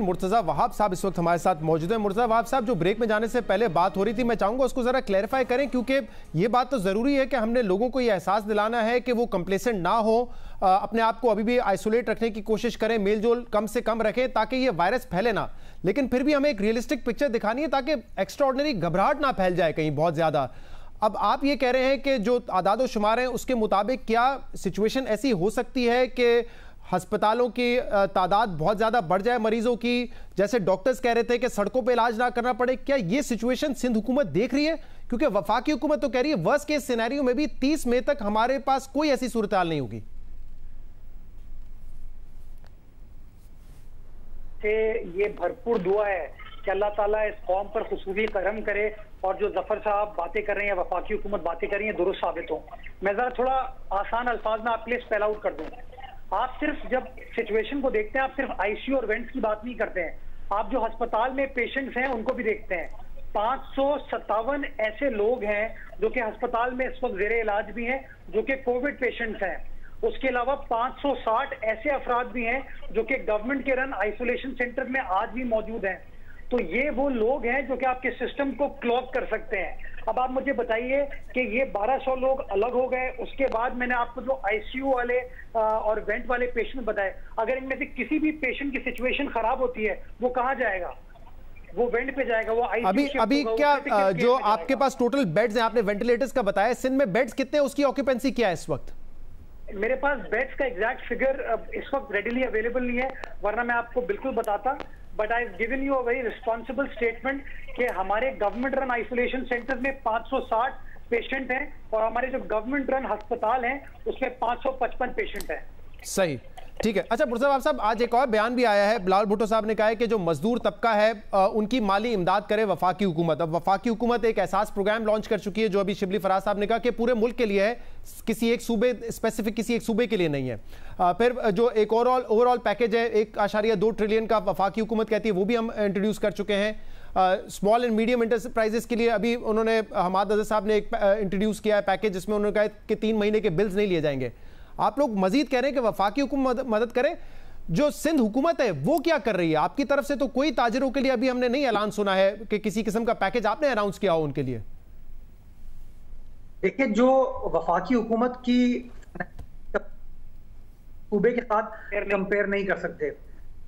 मुर्तजा वहाब साहब इस वक्त हमारे साथ मौजूद हैं। मुर्तजा वहाब साहब, जो ब्रेक में जाने से पहले बात हो रही थी, मैं चाहूंगा उसको जरा क्लैरिफाई करें, क्योंकि ये बात तो जरूरी है कि हमने लोगों को ये एहसास दिलाना है कि वो कंप्लेसेंट ना हो, अपने आप को अभी भी आइसोलेट रखने की कोशिश करें, मेल जोल कम से कम रखें ताकि ये वायरस फैले ना। लेकिन फिर भी हमें एक रियलिस्टिक पिक्चर दिखानी है ताकि एक्स्ट्राऑर्डिनरी घबराहट ना फैल जाए कहीं बहुत ज्यादा। अब आप ये कह रहे हैं कि जो आदाद शुमार हैं उसके मुताबिक क्या सिचुएशन ऐसी हो सकती है कि अस्पतालों की तादाद बहुत ज़्यादा बढ़ जाए मरीजों की, जैसे डॉक्टर्स कह रहे थे कि सड़कों पे इलाज ना करना पड़े? क्या ये सिचुएशन सिंध हुकूमत देख रही है? क्योंकि वफाकी हुकूमत तो कह रही है वर्स्ट केस सिनेरियो में भी 30 मई तक हमारे पास कोई ऐसी सूरत हाल नहीं होगी। ये भरपूर दुआ है कि अल्लाह ताला इस कौम पर खुसूसी करम करे और जो जफर साहब बातें कर रहे हैं, वफाकी हुकूमत बातें कर रही है, दुरुस्त साबित हो। मैं जरा थोड़ा आसान अल्फाज में आपके लिए स्पेल आउट कर दूं। आप सिर्फ जब सिचुएशन को देखते हैं, आप सिर्फ आईसीयू और वेंट्स की बात नहीं करते हैं, आप जो अस्पताल में पेशेंट्स हैं उनको भी देखते हैं। 557 ऐसे लोग हैं जो कि अस्पताल में इस वक्त जेरे इलाज भी हैं, जो कि कोविड पेशेंट्स हैं। उसके अलावा 560 ऐसे अफराद भी हैं जो कि गवर्नमेंट के रन आइसोलेशन सेंटर में आज भी मौजूद हैं। तो ये वो लोग हैं जो कि आपके सिस्टम को क्लॉग कर सकते हैं। अब आप मुझे बताइए कि ये 1200 लोग अलग हो गए, उसके बाद मैंने आपको जो आईसीयू वाले और वेंट वाले पेशेंट बताए, अगर इनमें से किसी भी पेशेंट की सिचुएशन खराब होती है, वो कहाँ जाएगा? वो वेंट पे जाएगा, वो आईसीयू अभी क्या जो आपके पास टोटल बेड्स हैं, आपने वेंटिलेटर्स का बताया, सिंध में बेड्स कितने हैं, उसकी ऑक्यूपेंसी क्या है इस वक्त? मेरे पास बेड्स का एग्जैक्ट फिगर इस वक्त रेडिली अवेलेबल नहीं है, वरना मैं आपको बिल्कुल बताता। But I given you a very responsible statement कि हमारे गवर्नमेंट रन आइसोलेशन सेंटर में 560 पेशेंट हैं और हमारे जो गवर्नमेंट रन अस्पताल हैं उसमें 555 पेशेंट हैं। सही, ठीक है। अच्छा मुर्तजा साहब, आज एक और बयान भी आया है, बिलावल भुट्टो साहब ने कहा है कि जो मजदूर तबका है उनकी माली इमदाद करे वफाकी हुकूमत। अब वफाकी हुकूमत एक एहसास प्रोग्राम लॉन्च कर चुकी है, जो अभी शिबली फराज साहब ने कहा कि पूरे मुल्क के लिए है, किसी एक सूबे स्पेसिफिक किसी एक सूबे के लिए नहीं है। फिर जो एक ओवरऑल पैकेज है 1.2 ट्रिलियन का, वफाकी हुकूमत कहती है वो भी हम इंट्रोड्यूस कर चुके हैं। स्मॉल एंड मीडियम इंटरप्राइजेस के लिए अभी उन्होंने, हमाद अज़हर साहब ने एक इंट्रोड्यूस किया है पैकेज, जिसमें उन्होंने कहा कि 3 महीने के बिल्स नहीं लिए जाएंगे। आप लोग मजीद कह रहे हैं कि वफाकी हुकूमत मदद करे, जो सिंध हुकूमत है वो क्या कर रही है? आपकी तरफ से तो कोई ताजिरों के लिए अभी हमने नहीं ऐलान सुना है कि किसी किस्म का पैकेज आपने अनाउंस किया हो उनके लिए। देखिए, जो वफाकी हुकूमत की सूबे के साथ कंपेयर नहीं कर सकते।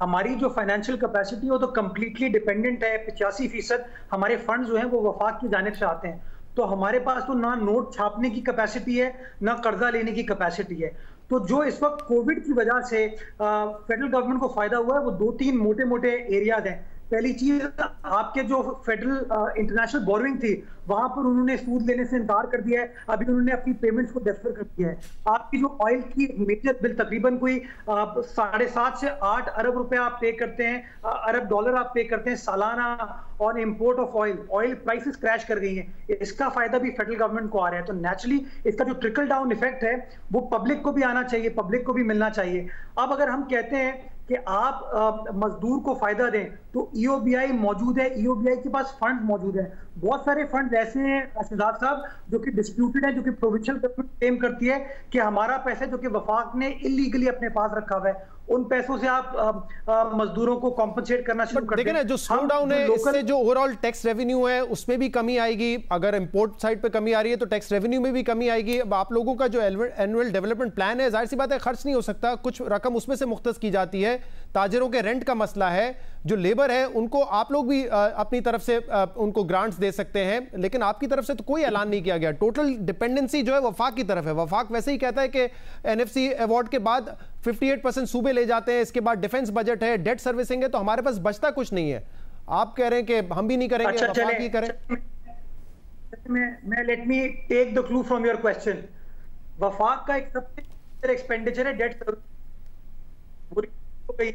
हमारी जो फाइनेंशियल कैपेसिटी वो तो कंप्लीटली डिपेंडेंट है। 85% हमारे फंड जो हैं वो वफाक की जानिब से आते हैं। तो हमारे पास तो ना नोट छापने की कैपेसिटी है, ना कर्जा लेने की कैपेसिटी है। तो जो इस वक्त कोविड की वजह से फेडरल गवर्नमेंट को फायदा हुआ है वो 2-3 मोटे मोटे एरियाज हैं। पहली चीज, आपके जो फेडरल इंटरनेशनल बोरोइंग थी वहां पर उन्होंने सूद लेने से इनकार कर दिया है। अभी उन्होंने अपनी पेमेंट्स को डेफर कर दिया है। आपकी जो ऑयल की मेजर बिल तकरीबन कोई 7.5 से 8 अरब रुपए आप पे करते हैं, अरब डॉलर आप पे करते हैं सालाना on import of oil. Oil prices crash कर गई हैं, इसका फायदा भी फेडरल गवर्नमेंट को आ रहा है। तो नेचुरली इसका जो ट्रिकल डाउन इफेक्ट है वो पब्लिक को भी आना चाहिए, पब्लिक को भी मिलना चाहिए। अब अगर हम कहते हैं कि आप मजदूर को फायदा दें तो ईओबीआई मौजूद है, ईओबीआई के पास फंड मौजूद है। बहुत सारे फंड ऐसे हैं शहजाद साहब जो कि डिस्प्यूटेड है, जो कि प्रोविंशियल गवर्नमेंट क्लेम करती है कि हमारा पैसा जो कि वफाक ने इलीगली अपने पास रखा हुआ है, उन पैसों से आप मजदूरों को कॉम्पनसेट करना शुरू कर दें। देखिए ना, जो स्लो डाउन है इससे जो ओवरऑल टैक्स रेवेन्यू है उसमें भी कमी आएगी। अगर इंपोर्ट साइड पे कमी आ रही है तो टैक्स रेवेन्यू में भी कमी आएगी। अब आप लोगों का जो एनुअल डेवलपमेंट प्लान है, जाहिर सी बात है खर्च नहीं हो सकता, कुछ रकम उसमें से मुख्तस की जाती है। ताजिरों के रेंट का मसला है, जो लेबर है उनको आप लोग भी अपनी तरफ से उनको ग्रांट्स दे सकते हैं, लेकिन आपकी तरफ से तो कोई ऐलान नहीं किया गया। टोटल डिपेंडेंसी जो है वफाक की तरफ है। वफाक वैसे ही कहता है कि एनएफसी अवार्ड के बाद 58% सूबे ले जाते हैं, इसके बाद डिफेंस बजट है, डेट सर्विसिंग है, तो हमारे पास बचता कुछ नहीं है। आप कह रहे हैं कि हम भी नहीं करेंगे, वफाक ही करें। मैं let me take the clue from your question. वफाक का एक सबसे एक्सपेंडिचर है डेट सर्विस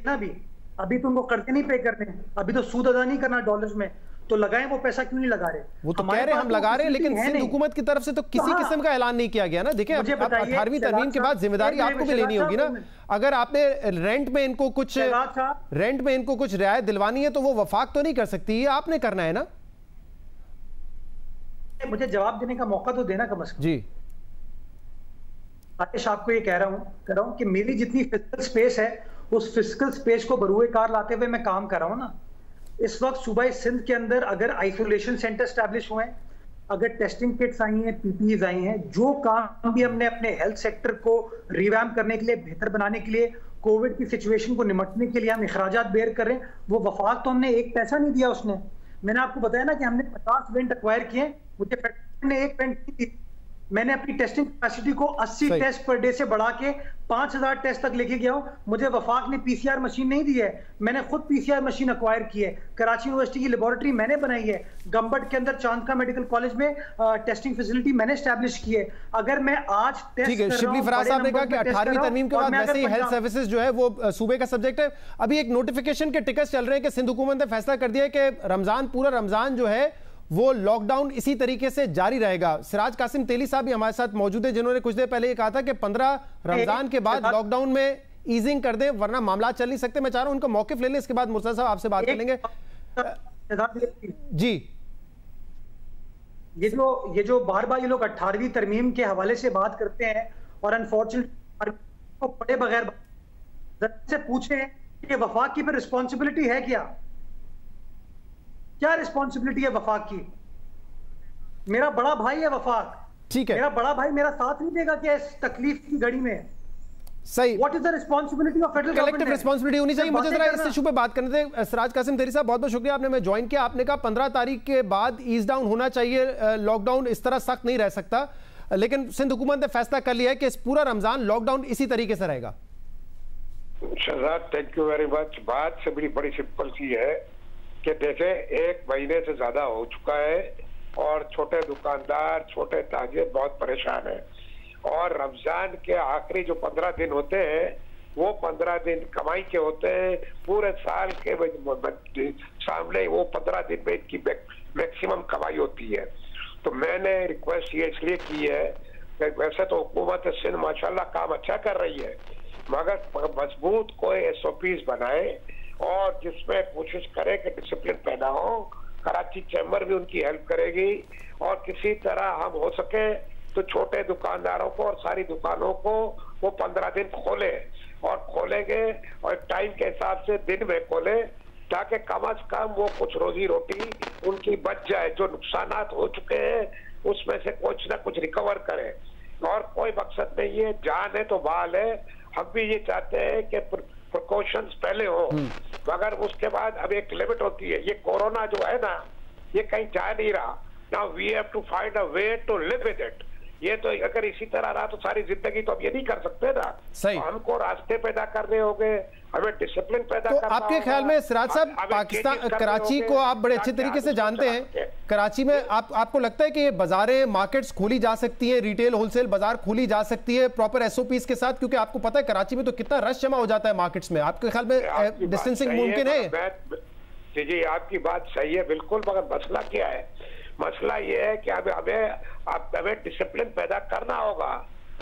ना। भी अभी तो उनको कर्जे नहीं पे करने हैं, अभी तो सूद अदा नहीं करना डॉलर्स में, तो लगाएं वो पैसा क्यों नहीं लगा रहे? वो तो कह रहे हम लगा रहे हैं, लेकिन सिंध हुकूमत की तरफ से तो किसी किस्म का ऐलान नहीं किया गया ना। देखिए, 18वीं तरमीम के बाद जिम्मेदारी आपको भी लेनी होगी ना। अगर आपने रेंट में इनको कुछ रियायत दिलवानी है तो वो वफाक तो नहीं कर सकती, ये आपने करना है ना। मुझे जवाब देने का मौका तो देना कम से कम। जी, आतिश आपको ये कह रहा हूं कि मेरी जितनी फिजिकल स्पेस है उस फिस्कल स्पेस को बरूए कार लाते हुए मैं काम कर रहा हूँ ना। इस वक्त सूबा सिंध के अंदर अगर आइसोलेशन सेंटर स्टैब्लिश हुए हैं, अगर टेस्टिंग किट्स आई हैं, पीपीईज आई हैं, जो काम भी हमने अपने हेल्थ सेक्टर को रिवैम्प करने के लिए, बेहतर बनाने के लिए, कोविड की सिचुएशन को निपटने के लिए हम अखराजात बेयर कर रहे हैं, वो वफाक तो हमने एक पैसा नहीं दिया उसने। मैंने आपको बताया ना कि हमने 50 वेंट एक्वायर किए, मुझे फेडरल ने एक वेंट दी। मैंने अपनी टेस्टिंग कैपेसिटी को 80 टेस्ट पर डे से बढ़ा के 5000 टेस्ट तक लेके गया हूं। मुझे वफाक ने पीसीआर मशीन नहीं दी है, मैंने खुद पीसीआर मशीन एक्वायर की है। कराची यूनिवर्सिटी की लेबोरेटरी मैंने बनाई है। गंबट के अंदर चांदका मेडिकल कॉलेज में टेस्टिंग फैसिलिटी मैंने एस्टैब्लिश की है। अगर मैं आज टेस्ट शिबली फराज साहब ने कहा कि 18वीं तरमीम के बाद वैसे ही हेल्थ सर्विसेज जो है वो सूबे का सब्जेक्ट है। अभी एक नोटिफिकेशन के टिकट्स चल रहे हैं कि सिंध हुकूमत ने फैसला कर दिया है कि रमजान, पूरा रमजान जो है वो लॉकडाउन इसी तरीके से जारी रहेगा। सिराज कासिम तेली साहब भी हमारे साथ मौजूद है, जिन्होंने कुछ देर पहले ये कहा था कि 15 रमजान के बाद लॉकडाउन में ईजिंग कर दें, वरना मामला चल नहीं सकते। मैं चाह रहा हूं उनका मौकिफ ले लें, इसके बाद मुर्तजा साहब आपसे बात कर लेंगे। जी, ये जो बार बार ये लोग 18वीं तरमीम के हवाले से बात करते हैं और अनफॉर्चुनेटली को पढ़े बगैर से पूछे कि वफाक की फिर रिस्पॉन्सिबिलिटी है क्या रिस्पॉन्सिबिलिटी है वफाक की? मेरा बड़ा भाई है वफाक, ठीक है, मेरा बड़ा भाई मेरा साथ नहीं देगा क्या इस तकलीफ की घड़ी में? सही, what is the responsibility of federal government? Collective responsibility होनी चाहिए। मुझे जरा इस इशू पे बात करने थे। सिराज कासिम तेरी साहब, बहुत बहुत शुक्रिया, आपने मैं ज्वाइन किया। आपने कहा 15 तारीख के बाद ईज डाउन होना चाहिए, लॉकडाउन इस तरह सख्त नहीं रह सकता, लेकिन सिंध हुकूमत ने फैसला कर लिया है कि इस पूरा रमजान लॉकडाउन इसी तरीके से रहेगा। Shahzad, thank you very much. बात से बड़ी सिंपल सी है कि देखे 1 महीने से ज्यादा हो चुका है और छोटे दुकानदार, छोटे ताजिर बहुत परेशान है। और रमजान के आखिरी जो 15 दिन होते हैं वो 15 दिन कमाई के होते हैं। पूरे साल के सामने वो 15 दिन में इनकी मैक्सिमम कमाई होती है। तो मैंने रिक्वेस्ट ये इसलिए की है कि वैसे तो हुकूमत सिंध माशाल्लाह काम अच्छा कर रही है, मगर मजबूत कोई SOPs बनाए और जिसमें कोशिश करे कि डिसिप्लिन पैदा हो। कराची चैम्बर भी उनकी हेल्प करेगी और किसी तरह हम हो सके तो छोटे दुकानदारों को और सारी दुकानों को वो 15 दिन खोले और खोलेंगे और टाइम के हिसाब से दिन में खोले, ताकि कम अज कम वो कुछ रोजी रोटी उनकी बच जाए। जो नुकसानात हो चुके हैं उसमें से कुछ ना कुछ रिकवर करें। और कोई मकसद नहीं है, जान है तो बाल है। हम भी ये चाहते हैं कि प्रिकॉशंस पहले हो, मगर उसके बाद अब एक लिमिट होती है। ये कोरोना जो है ना, ये कहीं जा नहीं रहा। Now we have to find a way to live with it. ये तो अगर इसी तरह रहा तो सारी जिंदगी तो हम ये नहीं कर सकते ना। सही, तो हमको रास्ते पैदा करने होंगे, हमें डिसिप्लिन पैदा करना होगा। आपके ख्याल में सिराज साहब, पाकिस्तान, कराची को आप बड़े अच्छे तरीके से जानते हैं, कराची में आपको लगता है कि ये बाजारें, मार्केट्स खोली जा सकती है, रिटेल होलसेल बाजार खोली जा सकती है प्रॉपर SOPs के साथ? क्योंकि आपको पता है कराची में तो कितना रश जमा हो जाता है मार्केट्स में। आपके ख्याल में डिस्टेंसिंग मुमकिन है? जी, आपकी बात सही है बिल्कुल, मगर मसला क्या है? मसला ये है कि हमें डिसिप्लिन पैदा करना होगा।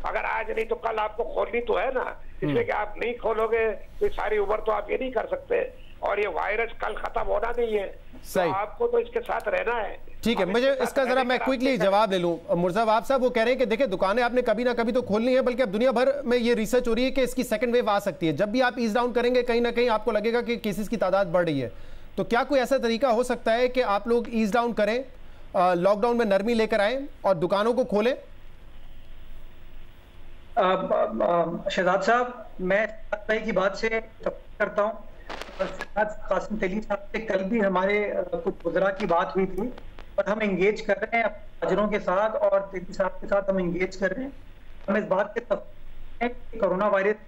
अगर आज नहीं तो कल आपको खोलनी तो है ना, इसलिए कि आप नहीं खोलोगे तो सारी उम्र तो आप ये नहीं कर सकते। और ये वायरस कल खत्म होना नहीं है, तो आपको तो इसके साथ रहना है। ठीक है, मुझे इसका जरा मैं क्विकली जवाब ले लूं। मुर्तजा साहब वो कह रहे हैं कि देखिए दुकानें आपने कभी ना कभी तो खोलनी है, बल्कि अब दुनिया भर में ये रिसर्च हो रही है कि इसकी सेकंड वेव आ सकती है। जब भी आप ईज डाउन करेंगे कहीं ना कहीं आपको लगेगा कि केसेस की तादाद बढ़ रही है। तो क्या कोई ऐसा तरीका हो सकता है कि आप लोग ईज डाउन करें, लॉकडाउन में नरमी लेकर आए और दुकानों को खोलें? शहजाद साहब, मैं भाई की बात से करता हूँ। कासिम तेली साहब से कल भी हमारे कुछ वज़रा की बात हुई थी और हम एंगेज कर रहे हैं ताजरों के साथ और तेली साहब के साथ हम एंगेज कर रहे हैं। हम इस बात के कोरोना वायरस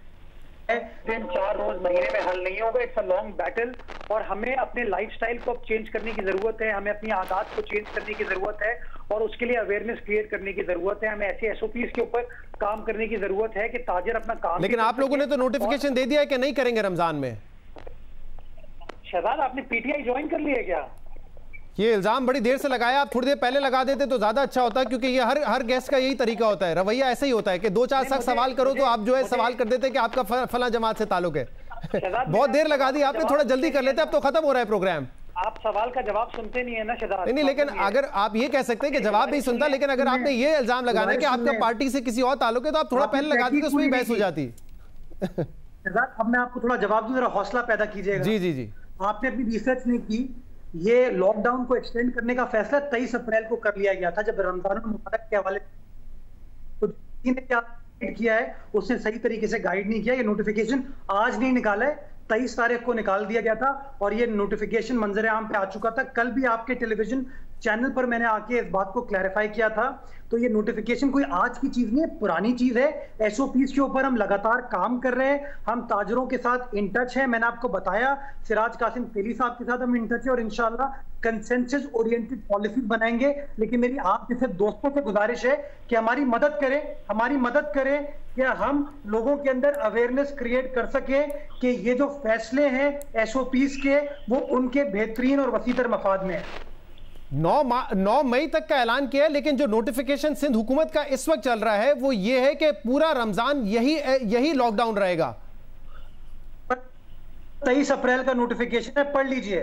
3-4 रोज महीने में हल नहीं होगा। इट्स अ लॉन्ग बैटल और हमें अपने लाइफस्टाइल को अब चेंज करने की जरूरत है। हमें अपनी आदत को चेंज करने की जरूरत है और उसके लिए अवेयरनेस क्रिएट करने की जरूरत है। हमें ऐसे SOPs के ऊपर काम करने की जरूरत है कि ताजिर अपना काम। लेकिन आप लोगों ने तो नोटिफिकेशन दे दिया है कि नहीं करेंगे रमजान में। शहजाद, आपने PTI ज्वाइन कर लिया क्या? ये इल्जाम बड़ी देर से लगाया, आप थोड़ी देर पहले लगा देते तो ज्यादा अच्छा होता, क्योंकि ये हर गेस्ट का यही तरीका होता है, रवैया ऐसे ही होता है कि 2-4 सख्त सवाल करो तो आप जो है सवाल कर देते कि आपका फला जमात से ताल्लुक है। बहुत देर लगा दी आपने, थोड़ा जल्दी कर लेते, अब तो खत्म हो रहा है प्रोग्राम। आप सवाल का जवाब सुनते नहीं है ना शहजाद? नहीं, लेकिन अगर आप ये कह सकते हैं कि जवाब नहीं सुनता, लेकिन अगर आपने ये इल्जाम लगाना है कि आपका पार्टी से किसी और ताल्लुक है तो आप थोड़ा पहले लगा दी तो उसमें बहस हो जाती। अब मैं आपको थोड़ा जवाब दूं, जरा हौसला पैदा कीजिएगा। जी जी जी। आपने अपनी रिसर्च नहीं की, ये लॉकडाउन को एक्सटेंड करने का फैसला 23 अप्रैल को कर लिया गया था, जब रमजान मुबारक के हवाले तो क्या किया है उसने सही तरीके से गाइड नहीं किया। ये नोटिफिकेशन आज नहीं निकाला है, 23 तारीख को निकाल दिया गया था और ये नोटिफिकेशन मंजर आम पे आ चुका था। कल भी आपके टेलीविजन चैनल पर मैंने आके इस बात को क्लैरिफाई किया था। तो ये नोटिफिकेशन कोई आज की चीज नहीं है, पुरानी चीज है। एसओपीज के ऊपर हम लगातार काम कर रहे हैं, हम ताजरों के साथ इन टच है। मैंने आपको बताया सिराज कासिम तेली साहब के साथ हम इन टच है और इंशाल्लाह कंसेंसस ओरिएंटेड पॉलिसी बनाएंगे। लेकिन मेरी आप जैसे दोस्तों से गुजारिश है कि हमारी मदद करें कि हम लोगों के अंदर अवेयरनेस क्रिएट कर सके कि ये जो फैसले हैं एसओपीज के वो उनके बेहतरीन और वसीतर मफाद में है। 9 मई तक का ऐलान किया है, लेकिन जो नोटिफिकेशन सिंध हुकूमत का इस वक्त चल रहा है वो ये है कि पूरा रमजान यही लॉकडाउन रहेगा। 23 अप्रैल का नोटिफिकेशन है, पढ़ लीजिए।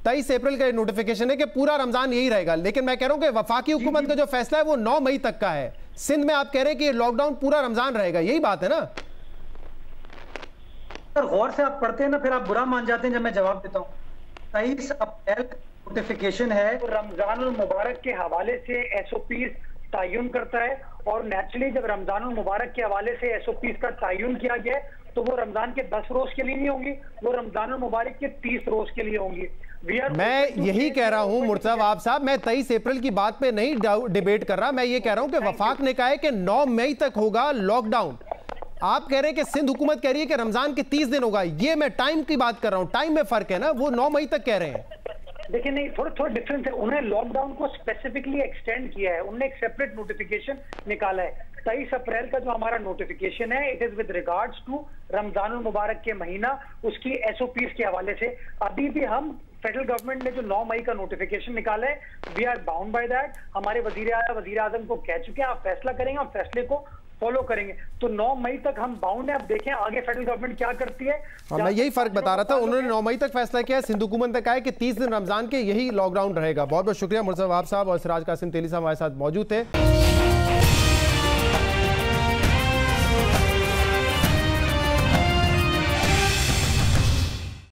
23 अप्रैल का नोटिफिकेशन है कि पूरा रमजान यही रहेगा। लेकिन मैं कह रहा हूं कि वफाकी हुकूमत का जो फैसला है वो 9 मई तक का है। सिंध में आप कह रहे हैं कि लॉकडाउन पूरा रमजान रहेगा, यही बात है ना? सर गौर से आप पढ़ते हैं ना, फिर आप बुरा मान जाते हैं जब मैं जवाब देता हूँ। 23 अप्रैल नोटिफिकेशन है, तो रमजान मुबारक के हवाले से एसओपीज तयन करता है और नेचुरली जब रमजान मुबारक के हवाले से एसओपीज का तयन किया गया है तो वो रमजान के 10 रोज के लिए नहीं होंगी, वो रमजान मुबारक के 30 रोज के लिए होंगी। मैं यही कह रहा हूं मुर्तज़ा वहाब साहब, मैं 23 अप्रैल की बात पे नहीं डिबेट कर रहा। मैं ये कह रहा हूं कि वफाक ने कहा है कि 9 मई तक होगा लॉकडाउन। आप कह रहे हैं कि सिंध हुकूमत कह रही है कि रमजान के 30 दिन होगा। ये मैं टाइम की बात कर रहा हूं, टाइम में फर्क है ना। वो 9 मई तक कह रहे हैं। देखिए नहीं, थोड़ा डिफरेंस है। उन्होंने लॉकडाउन को स्पेसिफिकली एक्सटेंड किया है, उन्होंने एक सेपरेट नोटिफिकेशन निकाला है। 23 अप्रैल का जो हमारा नोटिफिकेशन है it is with regards to Ramzan मुबारक के महीना, उसकी एसओपीज के हवाले से। अभी भी हम फेडरल गवर्नमेंट ने जो 9 मई का नोटिफिकेशन निकाला है we are bound by that. हमारे वजीर आजम को कह चुके हैं आप फैसला करेंगे, आप फैसले को फॉलो करेंगे। तो 9 मई तक हम बाउंड है। अब देखें आगे फेडरल गवर्नमेंट क्या करती है। मैं यही फर्क बता रहा था, उन्होंने 9 मई तक फैसला किया है, सिंध हुकूमत ने कहा है कि 30 दिन रमजान के यही लॉकडाउन रहेगा। बहुत बहुत शुक्रिया मुर्तज़ा वहाब साहब और सिराज कासिम तेली साहब हमारे साथ मौजूद थे।